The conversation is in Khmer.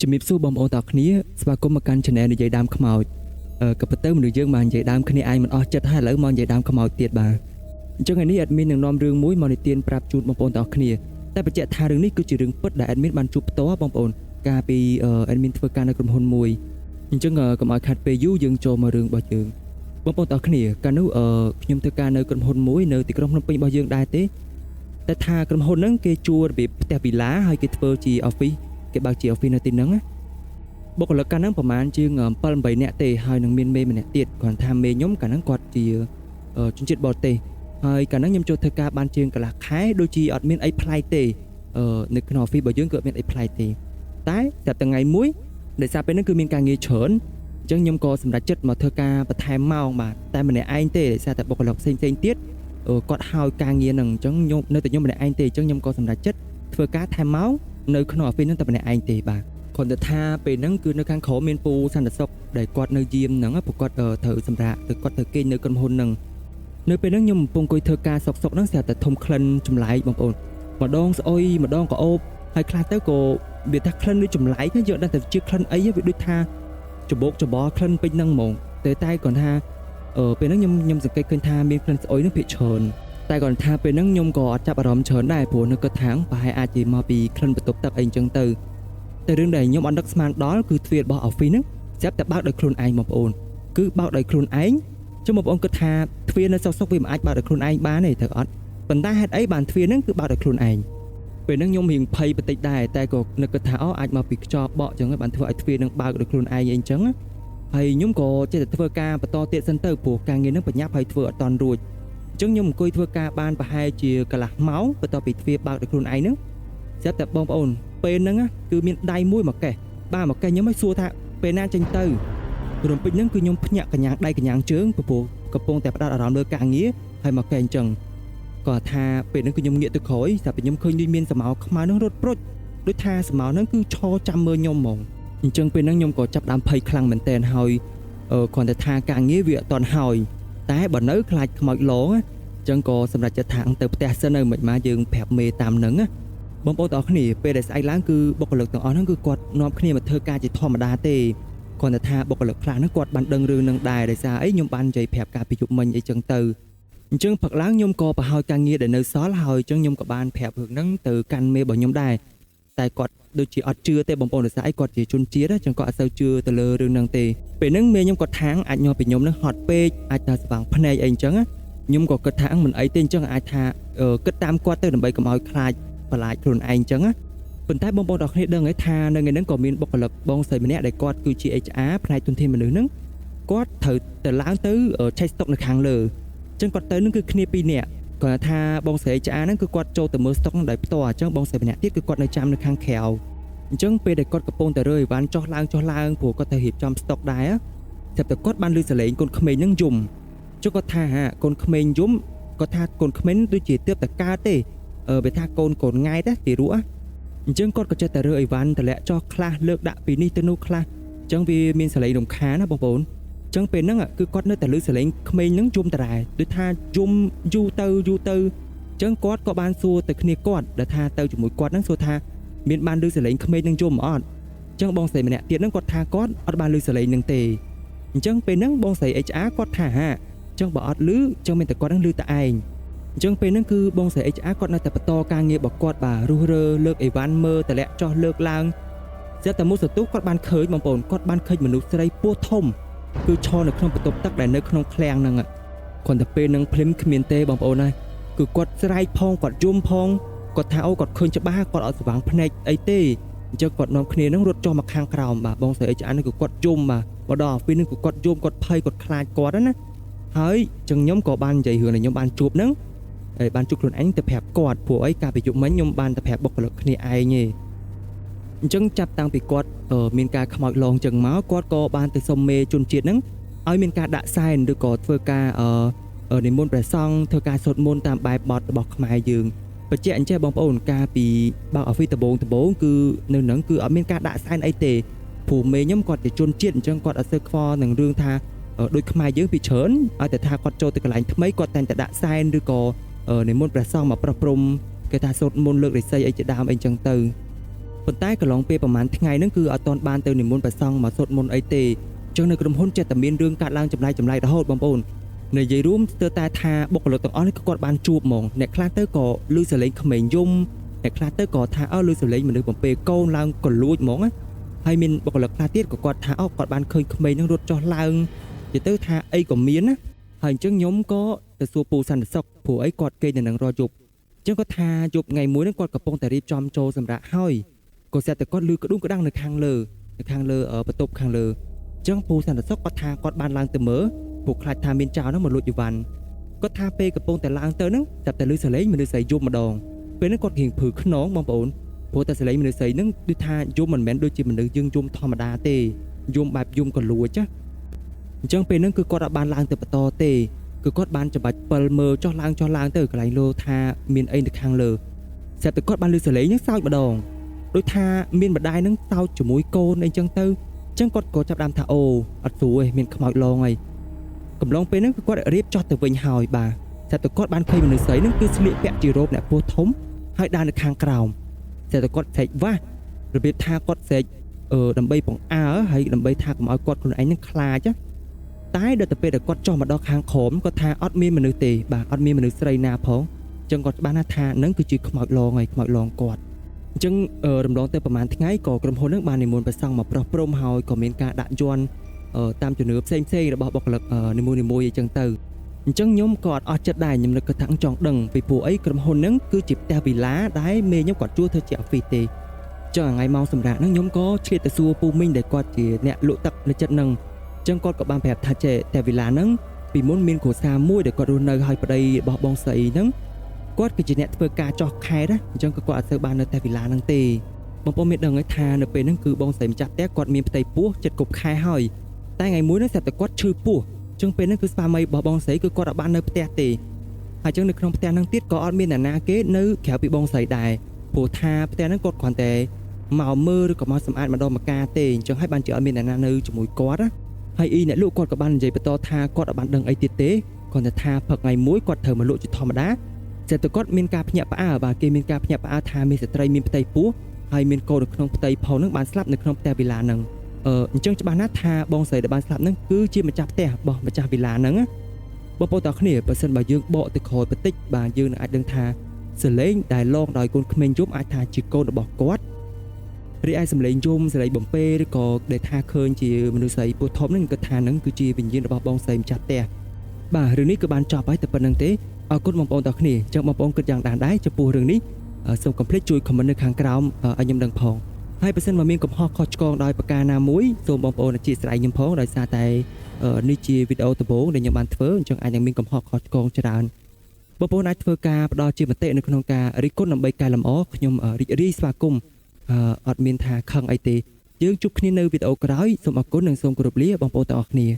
ជំរាបសួរបងប្អូនទាំងអស់គ្នាស្វាគមន៍មកកាន់ Channel និយាយដើមខ្មោចក៏ប៉ុន្តែមនុស្សយើងបាននិយាយដើមគ្នាឯងមិនអស់ចិត្តហើយឥឡូវមកនិយាយដើមខ្មោចទៀតបាទអញ្ចឹងថ្ងៃនេះ admin នឹងនាំរឿងមួយមកនិទានប្រាប់ជូនបងប្អូនទាំងអស់គ្នាតែបញ្ជាក់ថារឿងនេះគឺជារឿងពិតដែល admin បានជួបផ្ទាល់បងប្អូនកាលពី admin ធ្វើការនៅក្រុមហ៊ុនមួយអញ្ចឹងកុំឲ្យខាត់ពេលយូរយើងចូលមករឿងរបស់យើងបងប្អូនទាំងអស់គ្នាកាលនោះខ្ញុំធ្វើការនៅក្រុមហ៊ុនមួយនៅទីក្រុងភ្នំពេញរបស់យើងដែរទេតែថាក្រុមហ៊ុនហ្នឹងគេជួលរបៀបផ្ទះវិឡាហើយគេធ្វើជា office គេបើកជា office នៅទីហ្នឹងណាបុគ្គលិកកាលហ្នឹងប្រហែលជាង7 8នាក់ទេហើយនឹងមានមេម្នាក់ទៀតគាត់ថាមេខ្ញុំកាលហ្នឹងគាត់ជាជនជាតិបរទេសហើយកាលហ្នឹងខ្ញុំចូលធ្វើការបានជាងកន្លះខែដូចជាអត់មានអីប្លែកទេនៅក្នុង office របស់យើងគឺអត់មានអីប្លែកទេតែតែថ្ងៃមួយដោយសារពេលហ្នឹងគឺមានការងារច្រើនអញ្ចឹងខ្ញុំក៏សម្រេចចិត្តមកធ្វើការបន្ថែមម៉ោងបាទតែម្នាក់ឯងទេដោយសារតែបុគ្គលិកផ្សេងទៀតគាត់ហៅការងារហ្នឹងអញ្ចឹងខ្ញុំនៅតែខ្ញុំម្នាក់ឯងទេអញ្ចឹងខ្ញុំក៏សម្រេចចិត្តធ្វើការថែមម៉ោងនៅក្នុង office ហ្នឹងតែម្នាក់ឯងទេបាទគាត់ទៅថាពេលហ្នឹងគឺនៅខាងក្រោមមានពូសន្តិសុខដែលគាត់នៅយាមហ្នឹងព្រោះគាត់ត្រូវសម្រាប់ទៅគាត់ទៅគេងនៅក្រុមហ៊ុនហ្នឹងនៅពេលហ្នឹងខ្ញុំកំពុងអង្គុយធ្វើការសុកហ្នឹងស្រាប់តែធំក្លិនចម្លែកបងប្អូនម្ដងស្អុយម្ដងក៏អូបហើយខ្លះទៅក៏វាថាក្លិនដូចចម្លែកយើងដឹងតែជាក្លិនអីវាដូចថាច្បោកច្បល់ក្លិនពេញហ្នឹងហ្មងតែគាត់ថាពេលហ្នឹងខ្ញុំសង្កេតឃើញថាមានក្លិនស្អុយហ្នឹងភាគច្រើនតែគាត់ថាពេលហ្នឹងខ្ញុំក៏អត់ចាប់អារម្មណ៍ច្រើនដែរព្រោះនៅគាត់ថាប្រហែលអាចជាមកពីក្លិនបន្ទប់ទឹកអីអញ្ចឹងទៅតែរឿងដែលខ្ញុំអត់ដឹកស្មានដល់គឺទ្វាររបស់ office ហ្នឹងស្រាប់តែបើកដោយខ្លួនឯងបងប្អូនគឺបើកដោយខ្លួនឯងចុះបងប្អូនគិតថាទ្វារនៅសុកវាមិនអាចបើកដោយខ្លួនឯងបានទេត្រូវអត់ប៉ុន្តែហេតុអីបានទ្វារហ្នឹងគឺបើកដោយខ្លួនឯងពេលហ្នឹងខ្ញុំរៀងភ័យបន្តិចដែរតែក៏នឹកគិតថាអាចមកពីខ្យល់បក់អញ្ចឹងបានធ្វើឲ្យទ្វារហ្នឹងបើកដោយខ្លួនឯងអីអញ្ចឹងហើយខ្ញុំក៏ចេះតែធ្វើការបន្តទៀតសិនទៅព្រោះការងារហ្នឹងបញ្ញាប់ហើយធ្វើអត់តាន់រួចអញ្ចឹងខ្ញុំអង្គុយធ្វើការបានប្រហែលជាកន្លះម៉ោងបន្ទាប់ពីទ្វារបើកដោយខ្លួនឯងហ្នឹងស្រាប់តែបងប្អូនពេលហ្នឹងគឺមានដៃមួយមកកេះបាទមកកេះខ្ញុំឲ្យសួរថាពេលណាចេញទៅរំពេចហ្នឹងគឺខ្ញុំភ្ញាក់កញ្ញាងដៃកញ្ញាងជើងព្រោះកំពុងតែផ្ដោតអារម្មណ៍លើការងារហើយមកកេះអញ្ចឹងគាត់ថាពេលហ្នឹងគឺខ្ញុំងាកទៅក្រោយស្រាប់តែខ្ញុំឃើញដូចមានសមោខ្មៅហ្នឹងរត់ព្រុចដូចថាសមោហ្នឹងគឺឈរចាំមើលខ្ញុំហ្មងអញ្ចឹងពេលហ្នឹងខ្ញុំក៏ចាប់ដើមភ័យខ្លាំងមែនតើហើយគ្រាន់តែថាការងារវាអត់តន់ហើយតែបើនៅខ្លាចខ្មោចឡងអញ្ចឹងក៏សម្រាប់ចិត្តថាទៅផ្ទះសិននៅមិនមកយើងប្រាប់មេតាមហ្នឹងណាបងប្អូនទាំងអស់គ្នាពេលដែលស្អែកឡើងគឺបុគ្គលិកទាំងអស់ហ្នឹងគឺគាត់នាំគ្នាមកធ្វើការជាធម្មតាទេគាត់តែថាបុគ្គលិកខ្លះហ្នឹងគាត់បានដឹងរឿងហ្នឹងដែរដោយសារអីខ្ញុំបាននិយាយប្រាប់ការពីយប់មិញអីចឹងទៅអញ្ចឹងផឹកឡើងខ្ញុំក៏ប្រហោយការងារដែលនៅសល់ហើយអញ្ចឹងខ្ញុំក៏បានប្រាប់រឿងហ្នឹងទៅកាន់មេរបស់ខ្ញុំដែរតែគាត់ដូចជាអត់ជឿទេបងប្អូនដោយសារអីគាត់ជាជនជាតិអញ្ចឹងគាត់អត់សូវជឿទៅលើរឿងហ្នឹងទេពេលហ្នឹងមេខ្ញុំគាត់ថាអាចញាប់ពីខ្ញុំហ្នឹងហត់ពេកអាចថាស្វាងភ្នែកអីអញ្ចឹងខ្ញុំក៏គិតថាមិនអីទេអញ្ចឹងអាចថាគិតតាមគាត់ទៅដើម្បីកុំឲ្យខ្លាចបន្លាចខ្លួនឯងអញ្ចឹងប៉ុន្តែបងប្អូនទាំងគ្នាដឹងហើយថានៅថ្ងៃហ្នឹងក៏មានបុគ្គលិកបងស្រីម្នាក់ដែលគាត់គឺជា HR ផ្នែកទុនធានមនុស្សហ្នឹងគាត់ត្រូវទៅឡើងទៅឆែកស្តុកនៅខាងលើអញ្ចឹងគាត់ទៅហ្នឹងគឺគ្នា2នាក់គាត់ថាបងស្រី HR ហ្នឹងគឺគាត់ចូលទៅមើលស្តុកហ្នឹងដោយផ្ទាល់អញ្ចឹងបងស្រីម្នាក់ទៀតគឺគាត់នៅចាំនៅខាងក្រៅអញ្ចឹងពេលដែលគាត់កំពុងតែរើអីវ៉ាន់ចុះឡើងព្រោះគាត់ទៅរៀបចំស្តុកដែរតែគាត់បានឮសលេងកូនក្មេងហ្នឹងយំចុះគាត់ថាកូនក្មេងយំគាត់ថាកូនក្មេងដូចជាទើបតែកើតទេវាថាកូនងាយទេទីរੂអញ្ចឹងគាត់ក៏ចេះតែរើអីវ៉ាន់តម្លាក់ចោះខ្លះលើកដាក់ពីនេះទៅនោះខ្លះអញ្ចឹងវាមានសលេងរំខានណាបងប្អូនអញ្ចឹងពេលហ្នឹងគឺគាត់នៅតែឮសលេងក្មេងហ្នឹងយំតារ៉ែដូចថាយំយូរទៅអញ្ចឹងគាត់ក៏បានសួរទៅគ្នាគាត់ដែលថាទៅជាមួយគាត់ហ្នឹងសួរថាមានបានឮសលេងក្មេងហ្នឹងយំអត់អញ្ចឹងបងស្រីម្នាក់ទៀតហ្នឹងគាត់ថាគាត់អត់បានឮសលេងហ្នឹងទេអញ្ចឹងពេលហ្នឹងបងស្រី HR គាត់ថាអញ្ចឹងបើអត់ឮអញ្ចឹងមានតែគាត់ហ្នឹងឮតែឯងអញ្ចឹងពេលហ្នឹងគឺបងស្រី HR គាត់នៅតែបន្តការងាររបស់គាត់បាទរុះរើលើកអីវ៉ាន់មើលតម្លាក់ចោះលើកឡើងស្រាប់តែមួយសន្ទុះគាត់បានឃើញបងប្អូនគាត់បានឃើញមនុស្សស្រីពោះធំគឺឈរនៅក្នុងបន្ទប់ទឹកដែលនៅក្នុងឃ្លាំងហ្នឹងគាត់តែពេលហ្នឹងភ្លាមគ្មានទេបងប្អូនណាគឺគាត់ស្រែកផងគាត់យំផងគាត់ថាគាត់ឃើញច្បាស់គាត់អត់ស្វាងភ្នែកអីទេអញ្ចឹងគាត់នាំគ្នាហ្នឹងរត់ចុះមកខាងក្រោមបាទបងស្រី HR ហ្នឹងគឺគាត់យំបាទមកដល់ពេលហ្នឹងគឺគាត់យំគាត់ភ័យគាត់ខ្លាចគាត់ណាហើយអញ្ចឹងខ្ញុំក៏បាននិយាយរឿងដែលខ្ញុំបានជួបហ្នឹងហើយបានជួបខ្លួនឯងទៅប្រាប់គាត់ព្រោះអីកាលពីយប់មិញខ្ញុំបានទៅប្រាប់បុគ្គលិកគ្នាឯងទេអញ្ចឹងចាប់តាំងពីគាត់មានការខ្មោចឡងអញ្ចឹងមកគាត់ក៏បានទៅសុំមេជនជាតិហ្នឹងឲ្យមានការដាក់សែនឬក៏ធ្វើការនិមន្តព្រះសង្ឃធ្វើការសូត្រមន្តតាមបែបបទរបស់ខ្មែរយើងបញ្ជាក់អញ្ចេះបងប្អូនការពីបើក office ដំបូងគឺនៅហ្នឹងគឺអត់មានការដាក់សែនអីទេព្រោះមេខ្ញុំគាត់ជាជនជាតិអញ្ចឹងគាត់អត់សូវខ្វល់នឹងរឿងថាដូចខ្មែរយើងពីច្រើនឲ្យតែថាគាត់ចូលទៅកន្លែងថ្មីគាត់តែងតែដាក់សែនឬក៏និមន្តព្រះសង្ឃមកប្រោះព្រំគេថាសូត្រមន្តលើករិស័យអីជាដើមអីចឹងទៅអ ប៉ុន្តែកន្លងពេលប្រហែលថ្ងៃហ្នឹងគឺអត់ទាន់បានទៅនិមន្តព្រះសង្ឃមកសូត្រមន្តអីទេចឹងនៅក្រុមហ៊ុនចិត្តតែមានរឿងកាត់ឡើងចម្លែករហូតបងប្អូននិយាយរួមស្ទើរតែថាបុគ្គលិកទាំងអស់នេះគាត់បានជួបហ្មងអ្នកខ្លះទៅក៏ឮសលេងក្មេងយំអ្នកខ្លះទៅក៏ថាឮសលេងមនុស្សបំពេកូនឡើងក៏លួចហ្មងណាហើយមានបុគ្គលិកខ្លះទៀតក៏គាត់ថាគាត់បានឃើញក្មេងហ្នឹងរត់ចុះឡើងនិយាយទៅថាអីក៏មានណាហើយអញ្ចឹងខ្ញុំក៏ទៅសួរពូសន្តិសុខព្រោះអីគាត់គេនៅនឹងរយប់អញ្ចឹងគាត់ថាយប់ថ្ងៃមួយហ្នឹងគាត់កំពុងតែរៀបចំចូលសម្រាប់ហើយក៏ស្រាប់តែគាត់ឮក្ដុងក្ដាំងនៅខាងលើបន្ទប់ខាងលើអញ្ចឹងពូសន្តិសុខគាត់ថាគាត់បានឡើងទៅមើលពួកខ្លាចថាមានចោរហ្នឹងមកលួចយីវ៉ាន់គាត់ថាពេលកំពុងតែឡើងទៅហ្នឹងស្រាប់តែឮសលេងមនុស្សស្រីយំម្ដងពេលហ្នឹងគាត់រៀងភឺខ្នងបងប្អូនព្រោះតែសលេងមនុស្សស្រីហ្នឹងដូចថាយំមិនមែនដូចជាមនុស្សយើងយំធម្មតាទេយំបែបយំក៏លួចណាអញ្ចឹងពេលហ្នឹងគឺគាត់អត់បានឡើងទៅបន្តទេគឺគាត់បានច្បាច់ពិលមើលចុះឡើងទៅកន្លែងលោថាមានអីនៅខាងលើស្រាប់តែគាត់បានឮសលេងហ្នឹងសើចម្ដងដូចថាមានម្ដាយហ្នឹងសើចជាមួយកូនអីចឹងទៅអញ្ចឹងគាត់ក៏ចាប់ដើមថាអូអត់ស្រួលទេមានខ្មោចឡងហើយកំឡុងពេលហ្នឹងគឺគាត់រៀបចោះទៅវិញហើយបាទស្រាប់តែគាត់បានឃើញមនុស្សស្រីហ្នឹងគឺស្លៀកពាក់ជារ៉ូបអ្នកពោះធំហើយដើរនៅខាងក្រោមស្រាប់តែគាត់ស្រែកវ៉ាស់របៀបថាគាត់ស្រែកដើម្បីបង្អើហើយដើម្បីថាកុំឲ្យគាត់ខ្លួនឯងហ្នឹងខ្លាចតែដល់ទៅពេលដែលគាត់ចុះមកដល់ខាងក្រោមគាត់ថាអត់មានមនុស្សទេបាទអត់មានមនុស្សស្រីណាផងអញ្ចឹងគាត់ច្បាស់ណាស់ថានឹងគឺជាខ្មោចឡងហើយខ្មោចឡងគាត់អញ្ចឹងរំលងទៅប្រហែលថ្ងៃក៏ក្រុមហ៊ុននឹងបាននិមន្តព្រះសង្ឃមកប្រោះព្រំហើយក៏មានការដាក់យ័ន្តតាមជំនឿផ្សេងរបស់បុគ្គលិកនីមួយៗអញ្ចឹងទៅអញ្ចឹងខ្ញុំក៏អត់ចិត្តដែរខ្ញុំនឹកថាចង់ដឹងពីព្រោះអីក្រុមហ៊ុនហ្នឹងគឺជាផ្ទះវិឡាដែលមេខ្ញុំគាត់ជួលធ្វើជាអហ្វីសទេចឹងថ្ងៃម៉ោងសម្រាប់ហ្នឹងខ្ញុំក៏ឆ្លៀតទៅសួរពូមីងដែលគាត់ជាអ្នកលក់ទឹកនៅចិត្តហ្នឹងអញ្ចឹងគាត់ក៏បានប្រាប់ថាចេះតែវិឡាហ្នឹងពីមុនមានគ្រួសារមួយដែលគាត់រស់នៅហើយប្តីរបស់បងស្រីហ្នឹងគាត់គឺជាអ្នកធ្វើការចោះខេត្តណាអញ្ចឹងក៏គាត់អត់សូវបាននៅតែវិឡាហ្នឹងទេបងប្អូនមានដឹងហើយថានៅពេលហ្នឹងគឺបងស្រីម្ចាស់ផ្ទះគាត់មានផ្ទៃពោះចិត្តគប់ខែហើយតែថ្ងៃមួយហ្នឹងស្រាប់តែគាត់ឈឺពោះអញ្ចឹងពេលហ្នឹងគឺស្វាមីរបស់បងស្រីគឺគាត់អត់បាននៅផ្ទះទេហើយអញ្ចឹងនៅក្នុងផ្ទះហ្នឹងទៀតក៏អត់មានអ្នកណាគេនៅក្រៅពីបងស្រីដែរព្រោះថាផ្ទះហ្នឹងគាត់គ្រាន់តែមកមើលឬក៏មកសម្អាតម្ដងម្កាទេអញ្ចឹងហើយបានជាអត់មានអ្នកណានៅជាមួយគាត់ណាហើយអ្នកលក់គាត់ក៏បាននិយាយបន្តថាគាត់អត់បានដឹងអីទៀតទេគាត់តែថាផឹកថ្ងៃមួយគាត់ត្រូវមកលក់ជាធម្មតាតែគាត់មានការភ្ញាក់ផ្អើលបាទគេមានការភ្ញាក់ផ្អើលថាមានស្ត្រីមានផ្ទៃពោះហើយមានកូននៅក្នុងផ្ទៃផងហ្នឹងបានស្លាប់នៅក្នុងផ្ទះវិឡាហ្នឹងអញ្ចឹងច្បាស់ណាស់ថាបងស្រីដែលបានស្លាប់ហ្នឹងគឺជាម្ចាស់ផ្ទះរបស់ម្ចាស់វិឡាហ្នឹងបងប្អូនទាំងគ្នាបើសិនបើយើងបកទៅក្រោយបន្តិចបាទយើងនឹងអាចដឹងថាសលេងដែលឡងដោយកូនក្មេងយំអាចថាជាកូនរបស់គាត់រីឯសំឡេងយំសំឡេងបំពេឬក៏ដែលថាឃើញជាមនុស្សស្រីពោះធំហ្នឹងគាត់ថាហ្នឹងគឺជាវិញ្ញាណរបស់បងស្រីម្ចាស់ផ្ទះបាទរឿងនេះក៏បានចប់ហើយតែប៉ុណ្្នឹងទេអរគុណបងប្អូនទាំងគ្នាអញ្ចឹងបងប្អូនគិតយ៉ាងដែរចំពោះរឿងនេះសូមកុំភ្លេចជួយ comment នៅខាងក្រោមឲ្យខ្ញុំដឹងផងហើយបើសិនមកមានកំហុសខុសឆ្គងដោយប្រការណាមួយសូមបងប្អូនអធិស្ឋានខ្ញុំផងដោយសារតែនេះជាវីដេអូដំបូងដែលខ្ញុំបានធ្វើអញ្ចឹងអាចនឹងមានកំហុសខុសឆ្គងច្រើនបងប្អូនអាចធ្វើការផ្ដល់ជាមតិនៅក្នុងការរិះគន់ដើម្បីកែលម្អខ្ញុំរីករាយស្វាគមន៍អត់មានថាខឹងអីទេយើងជួបគ្នានៅវីដេអូក្រោយសូមអរគុណនិងសូមគោរពលាបងប្អូនទាំងអស់គ្នា